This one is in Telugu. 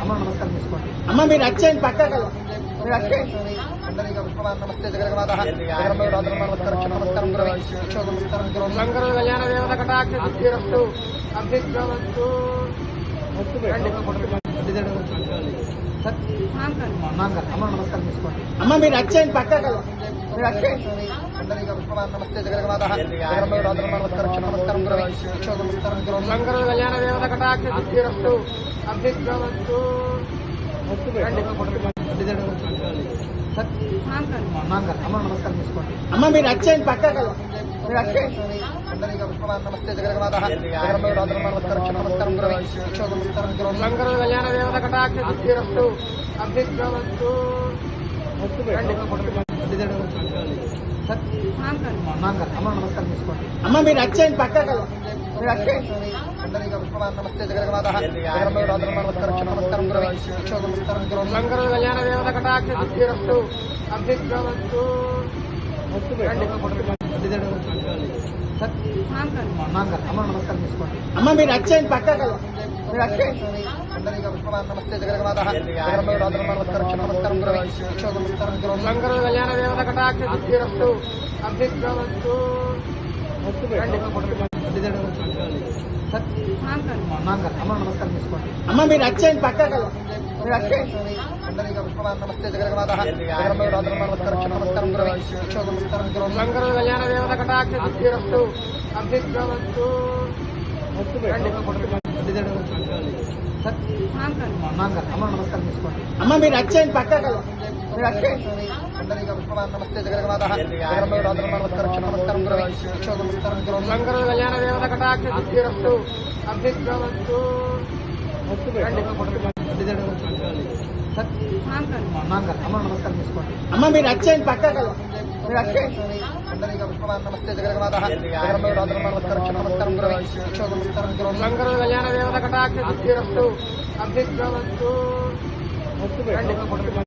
అమ్మ నమస్కారం తీసుకోండి. అమ్మ మీరు వచ్చేయండి పక్కకు, మీరు వచ్చేయండి. అందరికీ పుష్పవాన్ నమస్తే జగన్మాత నమస్కారం శంకర కళ్యాణ దేవత కటాక్ష సిద్ధిరస్తు అభ్యర్థవంతు. అమ్మ నమస్కారం తీసుకోండి. అమ్మ మీరు వచ్చేయండి పక్కకు, మీరు వచ్చేయండి. అందరికీ పుష్పవాన్ నమస్తే జగన్మాత నమస్కారం శంకర కళ్యాణ దేవత కటాక్ష సిద్ధిరస్తు అభ్యర్థవంతు. అమ్మ నమస్కారం తీసుకోండి. అమ్మ మీరు వచ్చేయండి పక్కకు, మీరు వచ్చేయండి. అందరికీ పుష్పవాన్ నమస్తే జగన్మాత నమస్కారం శంకర కళ్యాణ దేవత కటాక్ష సిద్ధిరస్తు అభ్యర్థవంతు. అమ్మ నమస్కారం తీసుకోండి. అమ్మ మీరు వచ్చేయండి పక్కకు, మీరు వచ్చేయండి. అందరికీ పుష్పవాన్ నమస్తే జగన్మాత నమస్కారం శంకర కళ్యాణ దేవత కటాక్ష సిద్ధిరస్తు అభ్యర్థవంతు. అమ్మ నమస్కారం తీసుకోండి. అమ్మ మీరు వచ్చేయండి పక్కకు, మీరు వచ్చేయండి. అందరికీ పుష్పవాన్ నమస్తే జగన్మాత నమస్కారం శంకర కళ్యాణ దేవత కటాక్ష సిద్ధిరస్తు అభ్యర్థవంతు. అమ్మ నమస్కారం తీసుకోండి. అమ్మ మీరు వచ్చేయండి పక్కకు, మీరు వచ్చేయండి. అందరికీ పుష్పవాన్ నమస్తే జగన్మాత నమస్కారం శంకర కళ్యాణ దేవత కటాక్ష సిద్ధిరస్తు అభ్యర్థవంతు. అమ్మ నమస్కారం తీసుకోండి. అమ్మ మీరు వచ్చేయండి పక్కకు, మీరు వచ్చేయండి. అందరికీ పుష్పవాన్ నమస్తే జగన్మాత నమస్కారం శంకర కళ్యాణ దేవత కటాక్ష సిద్ధిరస్తు అభ్యర్థవంతు. అమ్మ నమస్కారం తీసుకోండి. అమ్మ మీరు వచ్చేయండి పక్కకు, మీరు వచ్చేయండి. అందరికీ పుష్పవాన్ నమస్తే జగన్మాత నమస్కారం శంకర కళ్యాణ దేవత కటాక్ష సిద్ధిరస్తు అభ్యర్థవంతు.